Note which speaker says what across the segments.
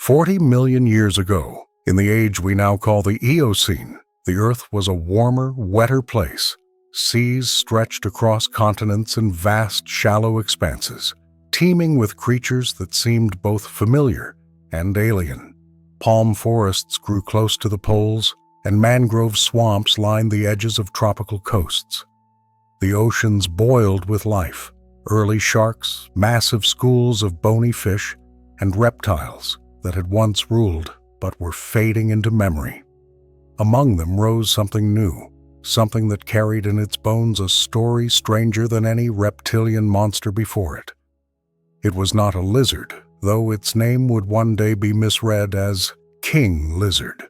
Speaker 1: 40 million years ago, in the age we now call the Eocene, the Earth was a warmer, wetter place. Seas stretched across continents in vast, shallow expanses, teeming with creatures that seemed both familiar and alien. Palm forests grew close to the poles, and mangrove swamps lined the edges of tropical coasts. The oceans boiled with life, early sharks, massive schools of bony fish, and reptiles that had once ruled but were fading into memory. Among them rose something new, something that carried in its bones a story stranger than any reptilian monster before it. It was not a lizard, though its name would one day be misread as king lizard.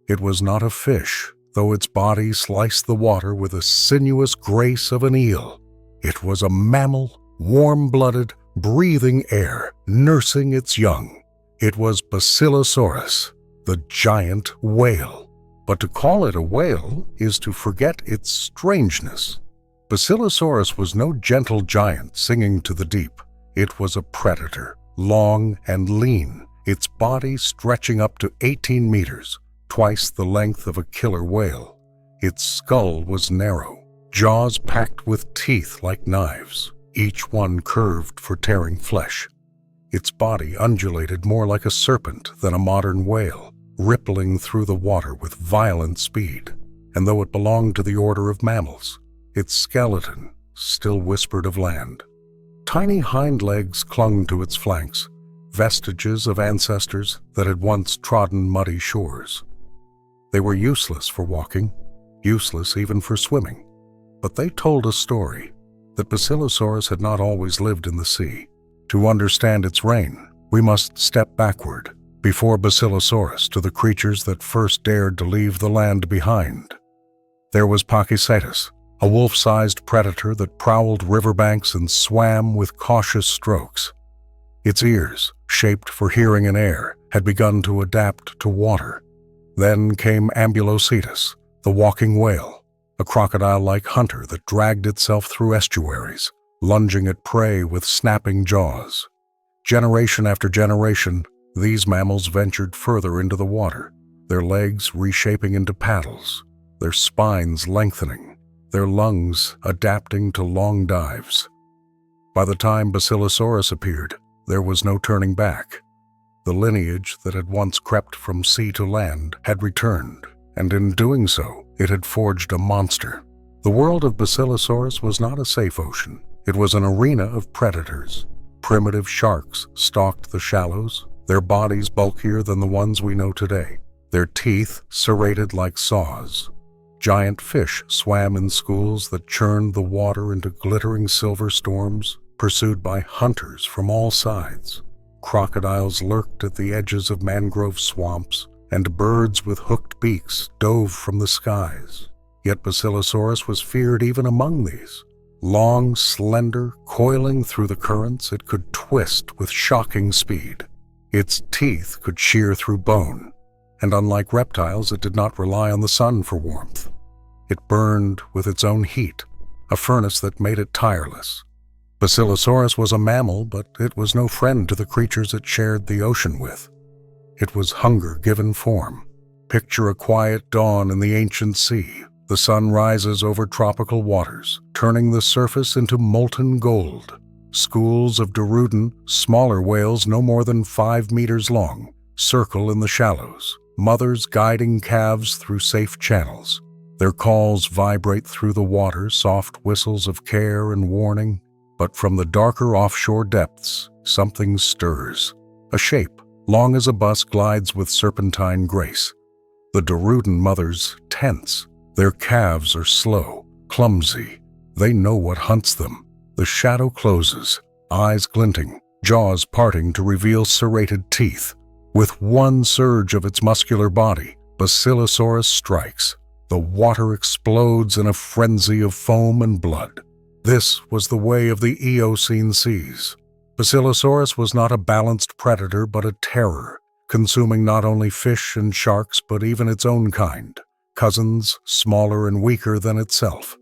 Speaker 1: It was not a fish, though its body sliced the water with the sinuous grace of an eel. It was a mammal, warm-blooded, breathing air, nursing its young. It was Basilosaurus, the giant whale. But to call it a whale is to forget its strangeness. Basilosaurus was no gentle giant singing to the deep. It was a predator, long and lean, its body stretching up to 18 meters, twice the length of a killer whale. Its skull was narrow, jaws packed with teeth like knives, each one curved for tearing flesh. Its body undulated more like a serpent than a modern whale, rippling through the water with violent speed. And though it belonged to the order of mammals, its skeleton still whispered of land. Tiny hind legs clung to its flanks, vestiges of ancestors that had once trodden muddy shores. They were useless for walking, useless even for swimming, but they told a story that Basilosaurus had not always lived in the sea. To understand its reign, we must step backward, before Basilosaurus, to the creatures that first dared to leave the land behind. There was pakicetus, a wolf-sized predator that prowled riverbanks and swam with cautious strokes. Its ears, shaped for hearing and air, had begun to adapt to water. Then came ambulocetus, the walking whale, a crocodile-like hunter that dragged itself through estuaries, lunging at prey with snapping jaws. Generation after generation, these mammals ventured further into the water, their legs reshaping into paddles, their spines lengthening, their lungs adapting to long dives. By the time Basilosaurus appeared, there was no turning back. The lineage that had once crept from sea to land had returned, and in doing so, it had forged a monster. The world of Basilosaurus was not a safe ocean. It was an arena of predators. Primitive sharks stalked the shallows, their bodies bulkier than the ones we know today, their teeth serrated like saws. Giant fish swam in schools that churned the water into glittering silver storms, pursued by hunters from all sides. Crocodiles lurked at the edges of mangrove swamps, and birds with hooked beaks dove from the skies. Yet Basilosaurus was feared even among these. Long, slender, coiling through the currents, it could twist with shocking speed. Its teeth could shear through bone, and unlike reptiles, it did not rely on the sun for warmth. It burned with its own heat, a furnace that made it tireless. Basilosaurus was a mammal, but it was no friend to the creatures it shared the ocean with. It was hunger given form. Picture a quiet dawn in the ancient sea. The sun rises over tropical waters, turning the surface into molten gold. Schools of dorudon, smaller whales no more than 5 meters long, circle in the shallows, mothers guiding calves through safe channels. Their calls vibrate through the water, soft whistles of care and warning. But from the darker offshore depths, something stirs. A shape, long as a bus, glides with serpentine grace. The dorudon mothers tense. Their calves are slow, clumsy. They know what hunts them. The shadow closes, eyes glinting, jaws parting to reveal serrated teeth. With one surge of its muscular body, Basilosaurus strikes. The water explodes in a frenzy of foam and blood. This was the way of the Eocene seas. Basilosaurus was not a balanced predator but a terror, consuming not only fish and sharks but even its own kind, cousins smaller and weaker than itself.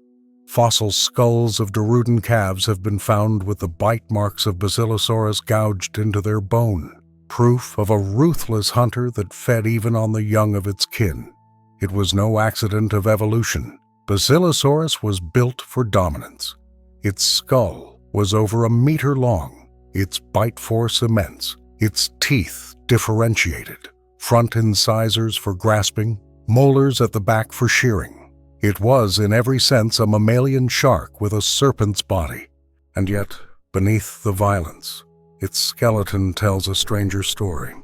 Speaker 1: Fossil skulls of dorudon calves have been found with the bite marks of Basilosaurus gouged into their bone, proof of a ruthless hunter that fed even on the young of its kin. It was no accident of evolution. Basilosaurus was built for dominance. Its skull was over a meter long, its bite force immense, its teeth differentiated, front incisors for grasping, molars at the back for shearing. It was, in every sense, a mammalian shark with a serpent's body. And yet, beneath the violence, its skeleton tells a stranger story.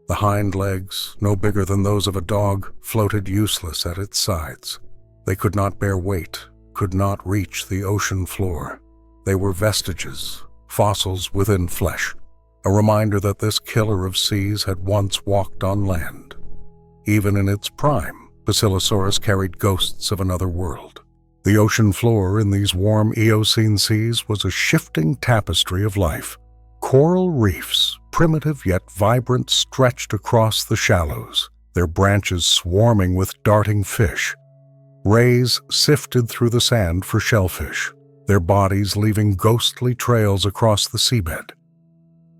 Speaker 1: The hind legs, no bigger than those of a dog, floated useless at its sides. They could not bear weight, could not reach the ocean floor. They were vestiges, fossils within flesh, a reminder that this killer of seas had once walked on land. Even in its prime, Basilosaurus carried ghosts of another world. The ocean floor in these warm Eocene seas was a shifting tapestry of life. Coral reefs, primitive yet vibrant, stretched across the shallows, their branches swarming with darting fish. Rays sifted through the sand for shellfish, their bodies leaving ghostly trails across the seabed.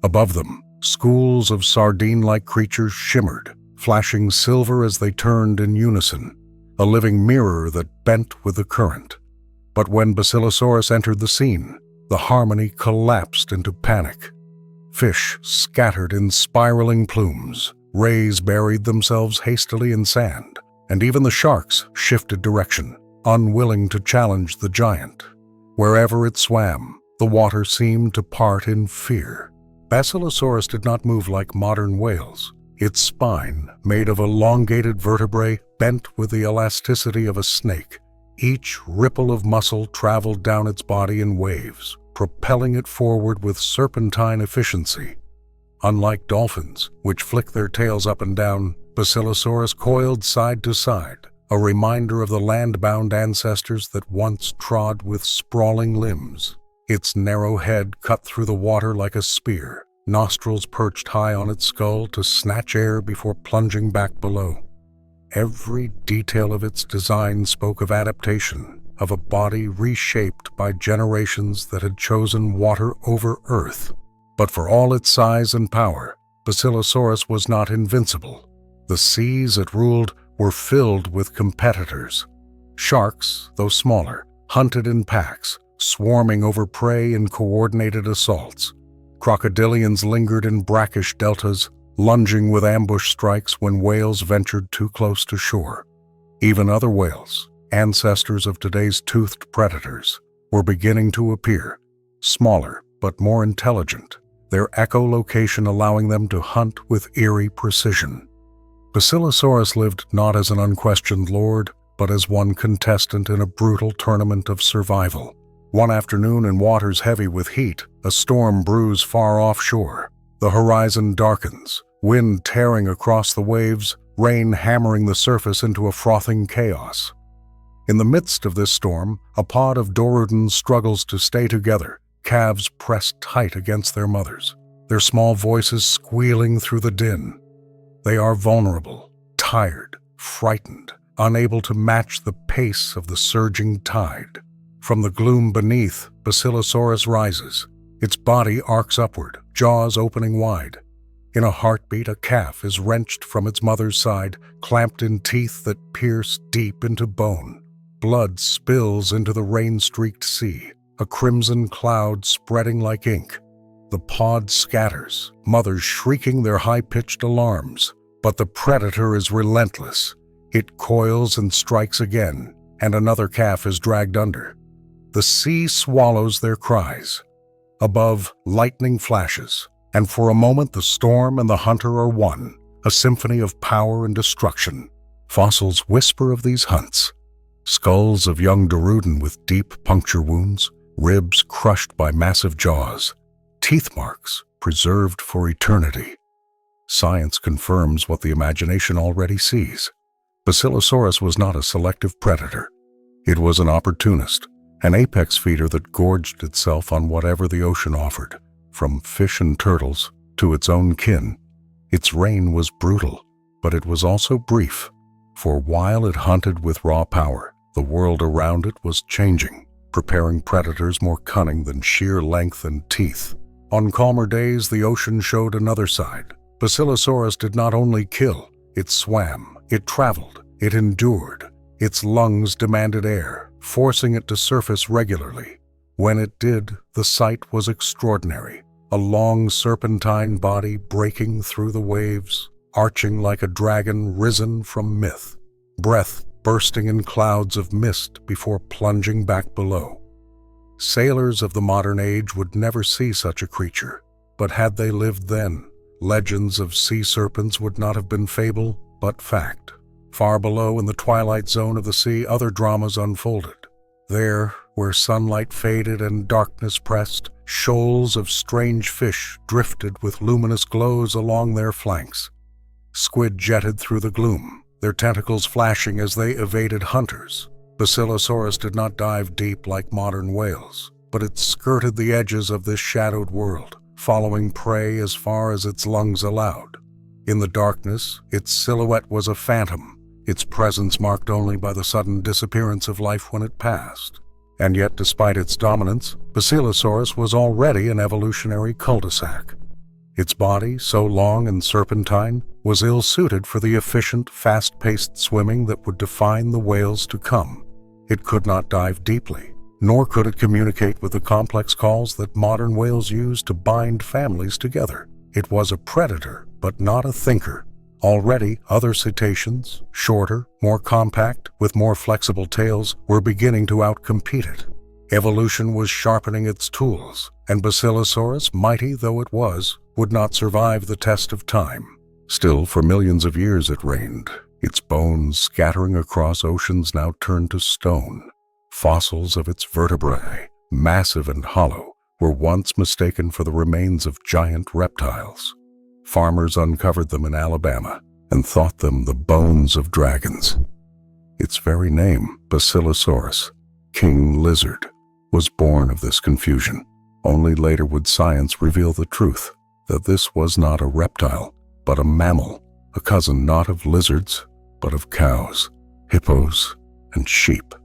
Speaker 1: Above them, schools of sardine-like creatures shimmered, flashing silver as they turned in unison, a living mirror that bent with the current. But when Basilosaurus entered the scene, the harmony collapsed into panic. Fish scattered in spiraling plumes, rays buried themselves hastily in sand, and even the sharks shifted direction, unwilling to challenge the giant. Wherever it swam, the water seemed to part in fear. Basilosaurus did not move like modern whales. Its spine, made of elongated vertebrae, bent with the elasticity of a snake. Each ripple of muscle traveled down its body in waves, propelling it forward with serpentine efficiency. Unlike dolphins, which flick their tails up and down, Basilosaurus coiled side to side, a reminder of the land-bound ancestors that once trod with sprawling limbs. Its narrow head cut through the water like a spear, nostrils perched high on its skull to snatch air before plunging back below. Every detail of its design spoke of adaptation, of a body reshaped by generations that had chosen water over earth. But for all its size and power, Basilosaurus was not invincible. The seas it ruled were filled with competitors. Sharks, though smaller, hunted in packs, swarming over prey in coordinated assaults. Crocodilians lingered in brackish deltas, lunging with ambush strikes when whales ventured too close to shore. Even other whales, ancestors of today's toothed predators, were beginning to appear, smaller but more intelligent, their echolocation allowing them to hunt with eerie precision. Basilosaurus lived not as an unquestioned lord, but as one contestant in a brutal tournament of survival. One afternoon in waters heavy with heat, a storm brews far offshore. The horizon darkens, wind tearing across the waves, rain hammering the surface into a frothing chaos. In the midst of this storm, a pod of dorudon struggles to stay together, calves pressed tight against their mothers, their small voices squealing through the din. They are vulnerable, tired, frightened, unable to match the pace of the surging tide. From the gloom beneath, Basilosaurus rises. Its body arcs upward, jaws opening wide. In a heartbeat, a calf is wrenched from its mother's side, clamped in teeth that pierce deep into bone. Blood spills into the rain-streaked sea, a crimson cloud spreading like ink. The pod scatters, mothers shrieking their high-pitched alarms. But the predator is relentless. It coils and strikes again, and another calf is dragged under. The sea swallows their cries. Above, lightning flashes, and for a moment the storm and the hunter are one, a symphony of power and destruction. Fossils whisper of these hunts. Skulls of young dorudon with deep puncture wounds, ribs crushed by massive jaws, teeth marks preserved for eternity. Science confirms what the imagination already sees. Basilosaurus was not a selective predator. It was an opportunist, an apex feeder that gorged itself on whatever the ocean offered, from fish and turtles to its own kin. Its reign was brutal, but it was also brief, for while it hunted with raw power, the world around it was changing, preparing predators more cunning than sheer length and teeth. On calmer days, the ocean showed another side, Basilosaurus did not only kill, it swam, it traveled, it endured. Its lungs demanded air, forcing it to surface regularly. When it did, the sight was extraordinary. A long serpentine body breaking through the waves, arching like a dragon risen from myth. Breath bursting in clouds of mist before plunging back below. Sailors of the modern age would never see such a creature, but had they lived then, legends of sea serpents would not have been fable, but fact. Far below in the twilight zone of the sea, other dramas unfolded. There, where sunlight faded and darkness pressed, shoals of strange fish drifted with luminous glows along their flanks. Squid jetted through the gloom, their tentacles flashing as they evaded hunters. Basilosaurus did not dive deep like modern whales, but it skirted the edges of this shadowed world, following prey as far as its lungs allowed. In the darkness, its silhouette was a phantom, its presence marked only by the sudden disappearance of life when it passed. And yet, despite its dominance, Basilosaurus was already an evolutionary cul-de-sac. Its body, so long and serpentine, was ill-suited for the efficient, fast-paced swimming that would define the whales to come. It could not dive deeply, nor could it communicate with the complex calls that modern whales use to bind families together. It was a predator, but not a thinker. Already, other cetaceans, shorter, more compact, with more flexible tails, were beginning to outcompete it. Evolution was sharpening its tools, and Basilosaurus, mighty though it was, would not survive the test of time. Still, for millions of years it reigned, its bones scattering across oceans now turned to stone. Fossils of its vertebrae, massive and hollow, were once mistaken for the remains of giant reptiles. Farmers uncovered them in Alabama and thought them the bones of dragons. Its very name, Basilosaurus, king lizard, was born of this confusion. Only later would science reveal the truth, that this was not a reptile, but a mammal, a cousin not of lizards, but of cows, hippos, and sheep.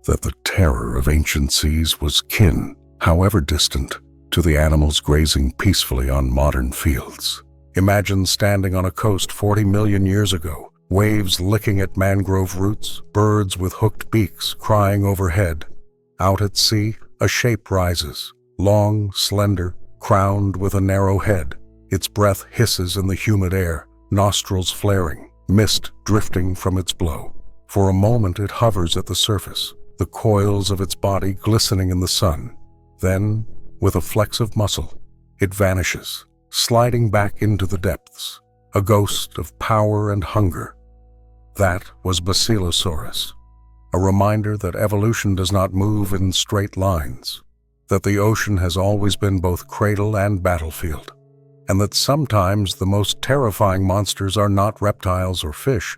Speaker 1: That the terror of ancient seas was kin, however distant, to the animals grazing peacefully on modern fields. Imagine standing on a coast 40 million years ago, waves licking at mangrove roots, birds with hooked beaks crying overhead. Out at sea, a shape rises, long, slender, crowned with a narrow head. Its breath hisses in the humid air, nostrils flaring, mist drifting from its blow. For a moment it hovers at the surface, the coils of its body glistening in the sun. Then, with a flex of muscle, it vanishes, sliding back into the depths, a ghost of power and hunger. That was Basilosaurus, a reminder that evolution does not move in straight lines, that the ocean has always been both cradle and battlefield, and that sometimes the most terrifying monsters are not reptiles or fish,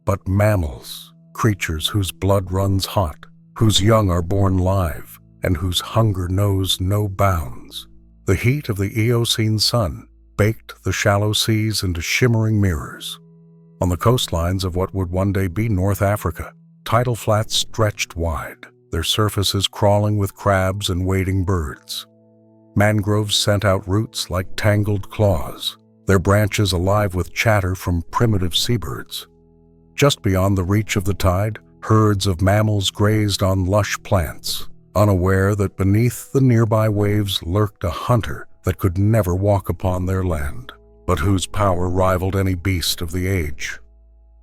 Speaker 1: but mammals, creatures whose blood runs hot, whose young are born live, and whose hunger knows no bounds. The heat of the Eocene sun baked the shallow seas into shimmering mirrors. On the coastlines of what would one day be North Africa, tidal flats stretched wide, their surfaces crawling with crabs and wading birds. Mangroves sent out roots like tangled claws, their branches alive with chatter from primitive seabirds. Just beyond the reach of the tide, herds of mammals grazed on lush plants, unaware that beneath the nearby waves lurked a hunter that could never walk upon their land, but whose power rivaled any beast of the age.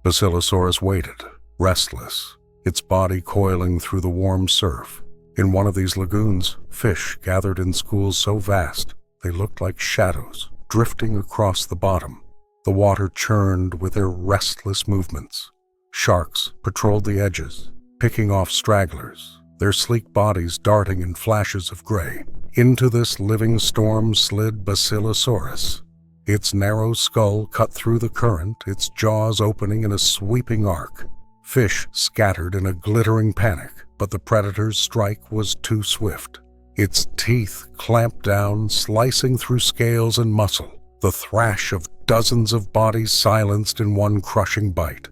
Speaker 1: Basilosaurus waited, restless, its body coiling through the warm surf. In one of these lagoons, fish gathered in schools so vast they looked like shadows drifting across the bottom. The water churned with their restless movements. Sharks patrolled the edges, picking off stragglers, their sleek bodies darting in flashes of gray. Into this living storm slid Basilosaurus, its narrow skull cut through the current, its jaws opening in a sweeping arc. Fish scattered in a glittering panic, but the predator's strike was too swift. Its teeth clamped down, slicing through scales and muscle, the thrash of dozens of bodies silenced in one crushing bite.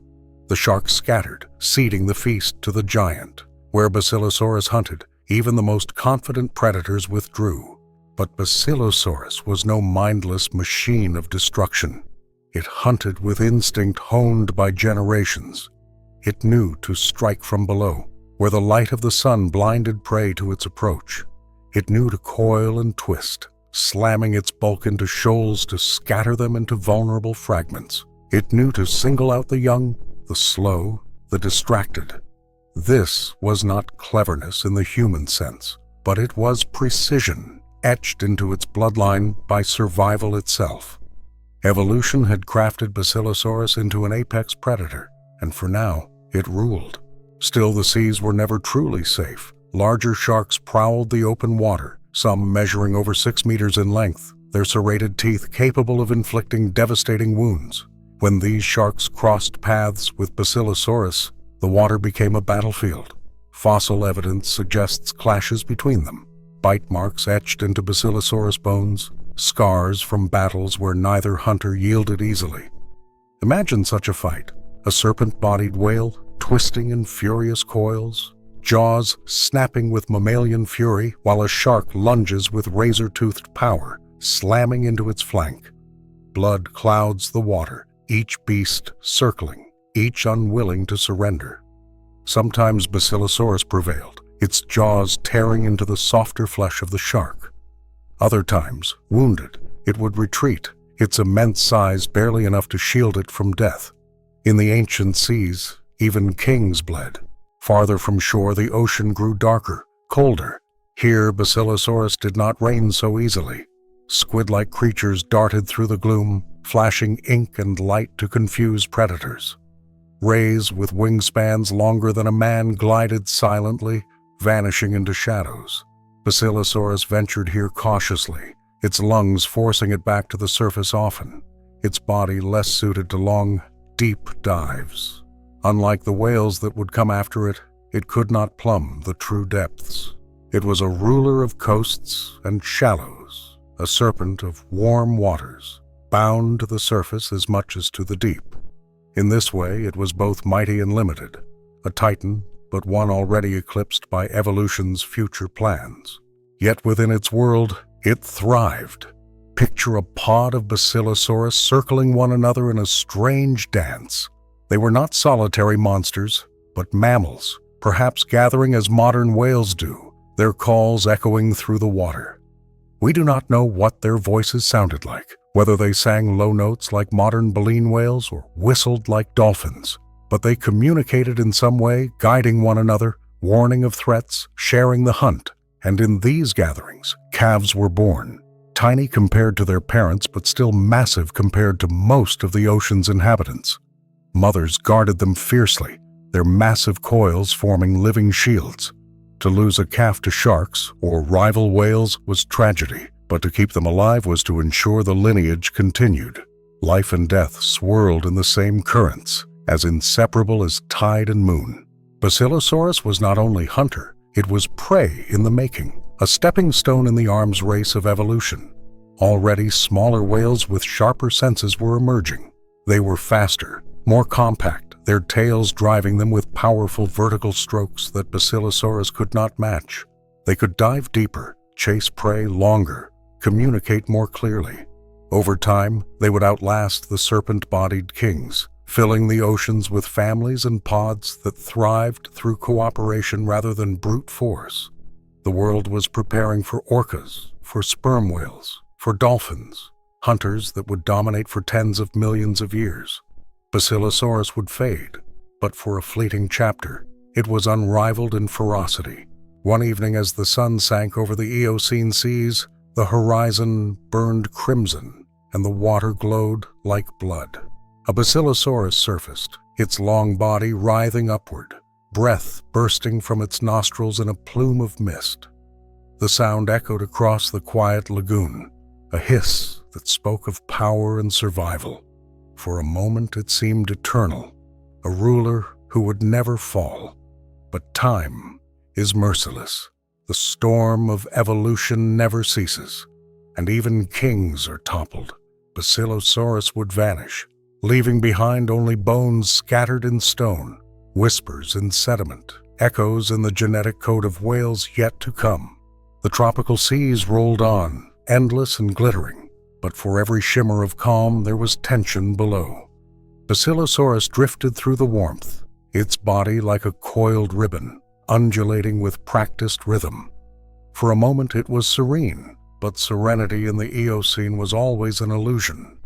Speaker 1: The shark scattered, ceding the feast to the giant. Where Basilosaurus hunted, even the most confident predators withdrew. But Basilosaurus was no mindless machine of destruction. It hunted with instinct honed by generations. It knew to strike from below, where the light of the sun blinded prey to its approach. It knew to coil and twist, slamming its bulk into shoals to scatter them into vulnerable fragments. It knew to single out the young, the slow, the distracted. This was not cleverness in the human sense, but it was precision, etched into its bloodline by survival itself. Evolution had crafted Basilosaurus into an apex predator, and for now, it ruled. Still, the seas were never truly safe. Larger sharks prowled the open water, some measuring over 6 meters in length, their serrated teeth capable of inflicting devastating wounds. When these sharks crossed paths with Basilosaurus, the water became a battlefield. Fossil evidence suggests clashes between them. Bite marks etched into Basilosaurus bones, scars from battles where neither hunter yielded easily. Imagine such a fight. A serpent-bodied whale, twisting in furious coils, jaws snapping with mammalian fury, while a shark lunges with razor-toothed power, slamming into its flank. Blood clouds the water, each beast circling, each unwilling to surrender. Sometimes Basilosaurus prevailed, its jaws tearing into the softer flesh of the shark. Other times, wounded, it would retreat, its immense size barely enough to shield it from death. In the ancient seas, even kings bled. Farther from shore, the ocean grew darker, colder. Here, Basilosaurus did not reign so easily. Squid-like creatures darted through the gloom, flashing ink and light to confuse predators. Rays with wingspans longer than a man glided silently, vanishing into shadows. Basilosaurus ventured here cautiously, its lungs forcing it back to the surface often, its body less suited to long, deep dives. Unlike the whales that would come after it, it could not plumb the true depths. It was a ruler of coasts and shallows, a serpent of warm waters, bound to the surface as much as to the deep. In this way, it was both mighty and limited, a titan, but one already eclipsed by evolution's future plans. Yet within its world, it thrived. Picture a pod of Basilosaurus circling one another in a strange dance. They were not solitary monsters, but mammals, perhaps gathering as modern whales do, their calls echoing through the water. We do not know what their voices sounded like, whether they sang low notes like modern baleen whales or whistled like dolphins, but they communicated in some way, guiding one another, warning of threats, sharing the hunt. And in these gatherings, calves were born, tiny compared to their parents, but still massive compared to most of the ocean's inhabitants. Mothers guarded them fiercely, their massive coils forming living shields. To lose a calf to sharks or rival whales was tragedy, but to keep them alive was to ensure the lineage continued. Life and death swirled in the same currents, as inseparable as tide and moon. Basilosaurus was not only hunter, it was prey in the making, a stepping stone in the arms race of evolution. Already smaller whales with sharper senses were emerging. They were faster, more compact, their tails driving them with powerful vertical strokes that Basilosaurus could not match. They could dive deeper, chase prey longer, communicate more clearly. Over time, they would outlast the serpent-bodied kings, filling the oceans with families and pods that thrived through cooperation rather than brute force. The world was preparing for orcas, for sperm whales, for dolphins, hunters that would dominate for tens of millions of years. Basilosaurus would fade, but for a fleeting chapter, it was unrivaled in ferocity. One evening as the sun sank over the Eocene seas, the horizon burned crimson and the water glowed like blood. A Basilosaurus surfaced, its long body writhing upward, breath bursting from its nostrils in a plume of mist. The sound echoed across the quiet lagoon, a hiss that spoke of power and survival. For a moment it seemed eternal, a ruler who would never fall. But time is merciless. The storm of evolution never ceases, and even kings are toppled. Basilosaurus would vanish, leaving behind only bones scattered in stone, whispers in sediment, echoes in the genetic code of whales yet to come. The tropical seas rolled on, endless and glittering, but for every shimmer of calm there was tension below. Basilosaurus drifted through the warmth, its body like a coiled ribbon, undulating with practiced rhythm. For a moment it was serene, but serenity in the Eocene was always an illusion.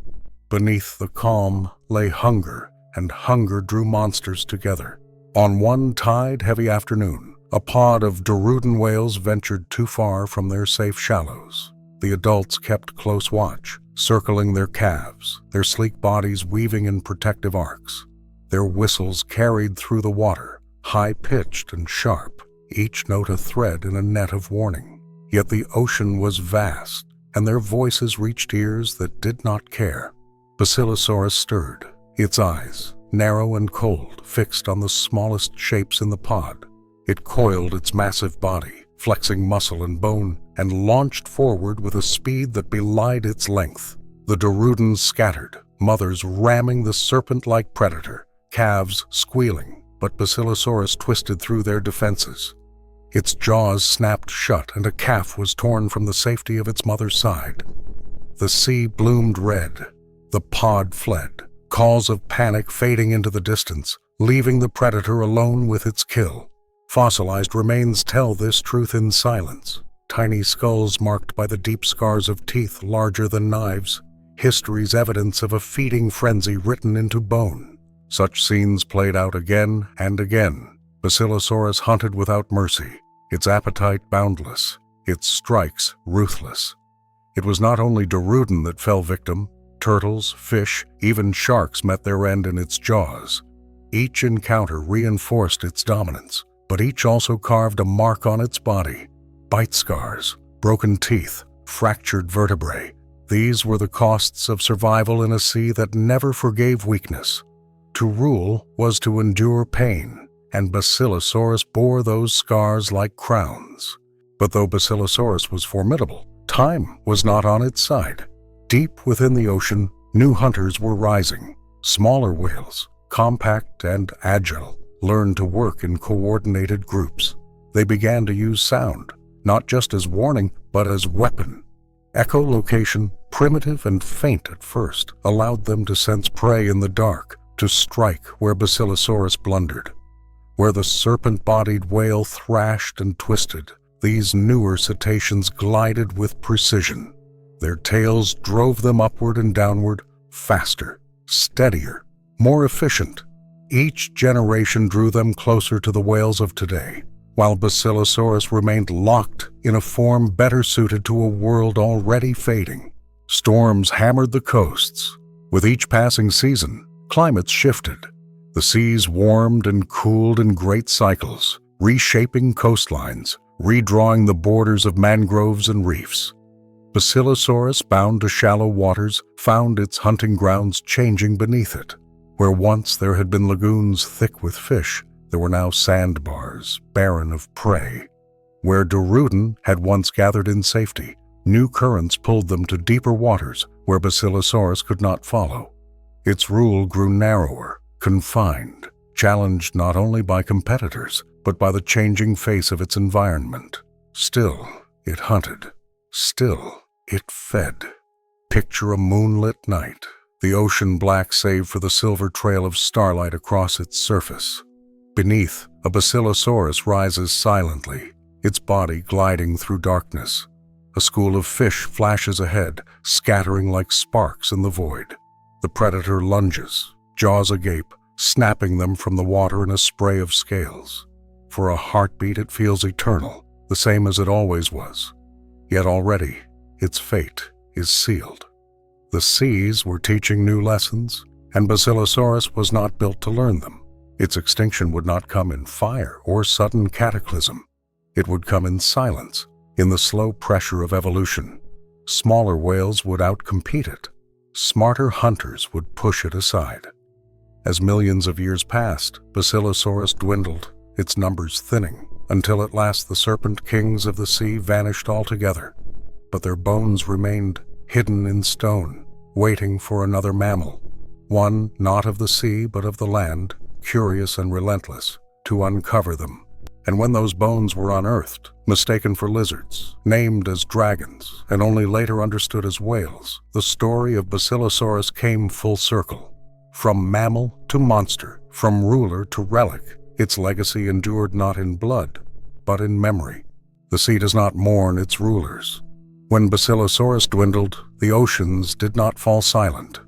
Speaker 1: Beneath the calm lay hunger, and hunger drew monsters together. On one tide-heavy afternoon, a pod of dorudon whales ventured too far from their safe shallows. The adults kept close watch, circling their calves, their sleek bodies weaving in protective arcs. Their whistles carried through the water, high-pitched and sharp, each note a thread in a net of warning. Yet the ocean was vast, and their voices reached ears that did not care. Basilosaurus stirred, its eyes, narrow and cold, fixed on the smallest shapes in the pod. It coiled its massive body, flexing muscle and bone, and launched forward with a speed that belied its length. The dorudons scattered, mothers ramming the serpent-like predator, calves squealing, but Basilosaurus twisted through their defenses. Its jaws snapped shut, and a calf was torn from the safety of its mother's side. The sea bloomed red. The pod fled, calls of panic fading into the distance, leaving the predator alone with its kill. Fossilized remains tell this truth in silence. Tiny skulls marked by the deep scars of teeth larger than knives, history's evidence of a feeding frenzy written into bone. Such scenes played out again and again. Basilosaurus hunted without mercy, its appetite boundless, its strikes ruthless. It was not only dorudon that fell victim. Turtles, fish, even sharks met their end in its jaws. Each encounter reinforced its dominance, but each also carved a mark on its body. Bite scars, broken teeth, fractured vertebrae. These were the costs of survival in a sea that never forgave weakness. To rule was to endure pain, and Basilosaurus bore those scars like crowns. But though Basilosaurus was formidable, time was not on its side. Deep within the ocean, new hunters were rising. Smaller whales, compact and agile, learned to work in coordinated groups. They began to use sound, not just as warning, but as weapon. Echolocation, primitive and faint at first, allowed them to sense prey in the dark, to strike where Basilosaurus blundered. Where the serpent-bodied whale thrashed and twisted, these newer cetaceans glided with precision. Their tails drove them upward and downward, faster, steadier, more efficient. Each generation drew them closer to the whales of today, while Basilosaurus remained locked in a form better suited to a world already fading. Storms hammered the coasts. With each passing season, climates shifted. The seas warmed and cooled in great cycles, reshaping coastlines, redrawing the borders of mangroves and reefs. Basilosaurus, bound to shallow waters, found its hunting grounds changing beneath it. Where once there had been lagoons thick with fish, there were now sandbars, barren of prey. Where dorudon had once gathered in safety, new currents pulled them to deeper waters where Basilosaurus could not follow. Its rule grew narrower, confined, challenged not only by competitors, but by the changing face of its environment. Still, it hunted. Still, it fed. Picture a moonlit night, the ocean black save for the silver trail of starlight across its surface. Beneath, a Basilosaurus rises silently, its body gliding through darkness. A school of fish flashes ahead, scattering like sparks in the void. The predator lunges, jaws agape, snapping them from the water in a spray of scales. For a heartbeat it feels eternal, the same as it always was. Yet already, its fate is sealed. The seas were teaching new lessons, and Basilosaurus was not built to learn them. Its extinction would not come in fire or sudden cataclysm. It would come in silence, in the slow pressure of evolution. Smaller whales would outcompete it. Smarter hunters would push it aside. As millions of years passed, Basilosaurus dwindled, its numbers thinning, until at last the serpent kings of the sea vanished altogether. But their bones remained hidden in stone, waiting for another mammal, one not of the sea but of the land, curious and relentless, to uncover them. And when those bones were unearthed, mistaken for lizards, named as dragons, and only later understood as whales, the story of Basilosaurus came full circle. From mammal to monster, from ruler to relic, its legacy endured not in blood, but in memory. The sea does not mourn its rulers. When Basilosaurus dwindled, the oceans did not fall silent.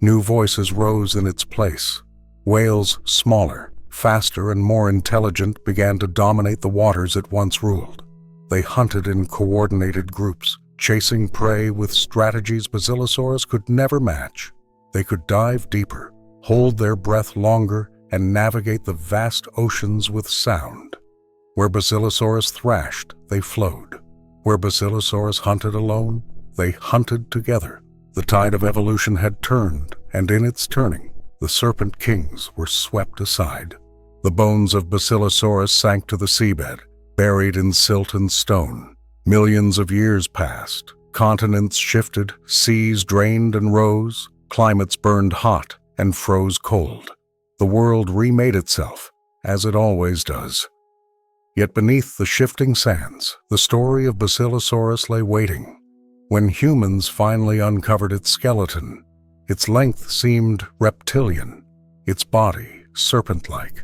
Speaker 1: New voices rose in its place. Whales smaller, faster, and more intelligent began to dominate the waters it once ruled. They hunted in coordinated groups, chasing prey with strategies Basilosaurus could never match. They could dive deeper, hold their breath longer, and navigate the vast oceans with sound. Where Basilosaurus thrashed, they flowed. Where Basilosaurus hunted alone, they hunted together. The tide of evolution had turned, and in its turning, the serpent kings were swept aside. The bones of Basilosaurus sank to the seabed, buried in silt and stone. Millions of years passed. Continents shifted, seas drained and rose, climates burned hot and froze cold. The world remade itself, as it always does. Yet beneath the shifting sands, the story of Basilosaurus lay waiting. When humans finally uncovered its skeleton, its length seemed reptilian, its body serpent-like.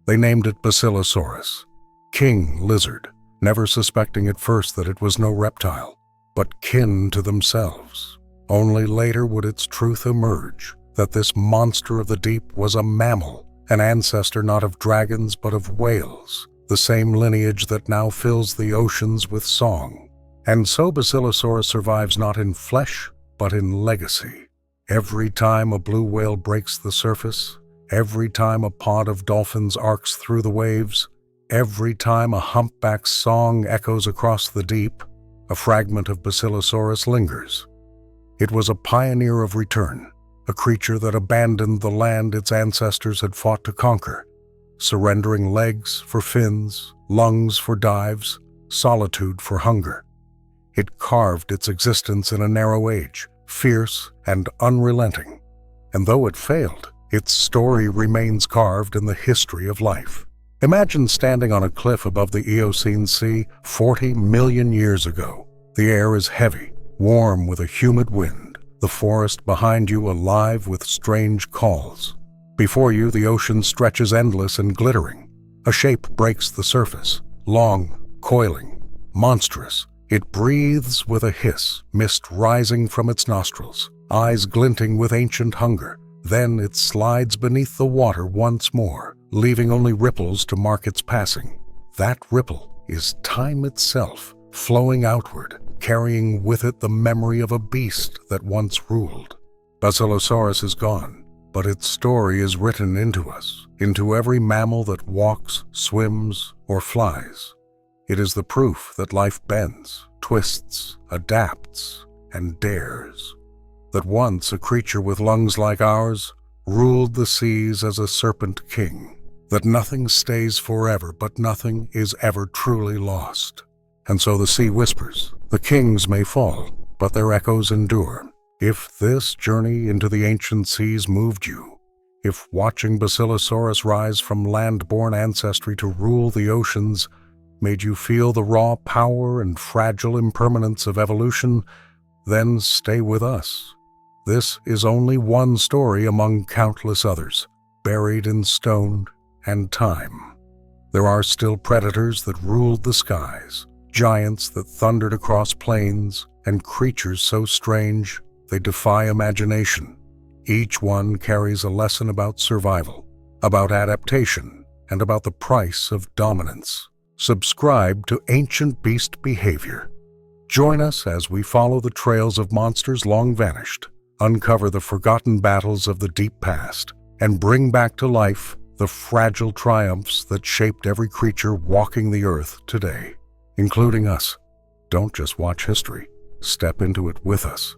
Speaker 1: They named it Basilosaurus, king lizard, never suspecting at first that it was no reptile, but kin to themselves. Only later would its truth emerge, that this monster of the deep was a mammal, an ancestor not of dragons but of whales, the same lineage that now fills the oceans with song. And so Basilosaurus survives not in flesh, but in legacy. Every time a blue whale breaks the surface, every time a pod of dolphins arcs through the waves, every time a humpback's song echoes across the deep, a fragment of Basilosaurus lingers. It was a pioneer of return, a creature that abandoned the land its ancestors had fought to conquer, surrendering legs for fins, lungs for dives, solitude for hunger. It carved its existence in a narrow age, fierce and unrelenting. And though it failed, its story remains carved in the history of life. Imagine standing on a cliff above the Eocene Sea 40 million years ago. The air is heavy, warm with a humid wind, the forest behind you alive with strange calls. Before you, the ocean stretches endless and glittering. A shape breaks the surface, long, coiling, monstrous. It breathes with a hiss, mist rising from its nostrils, eyes glinting with ancient hunger. Then it slides beneath the water once more, leaving only ripples to mark its passing. That ripple is time itself, flowing outward, carrying with it the memory of a beast that once ruled. Basilosaurus is gone, but its story is written into us, into every mammal that walks, swims, or flies. It is the proof that life bends, twists, adapts, and dares. That once a creature with lungs like ours ruled the seas as a serpent king. That nothing stays forever, but nothing is ever truly lost. And so the sea whispers, the kings may fall, but their echoes endure. If this journey into the ancient seas moved you, if watching Basilosaurus rise from land-born ancestry to rule the oceans made you feel the raw power and fragile impermanence of evolution, then stay with us. This is only one story among countless others, buried in stone and time. There are still predators that ruled the skies, giants that thundered across plains, and creatures so strange they defy imagination. Each one carries a lesson about survival, about adaptation, and about the price of dominance. Subscribe to Ancient Beast Behavior. Join us as we follow the trails of monsters long vanished, uncover the forgotten battles of the deep past, and bring back to life the fragile triumphs that shaped every creature walking the earth today, including us. Don't just watch history, step into it with us.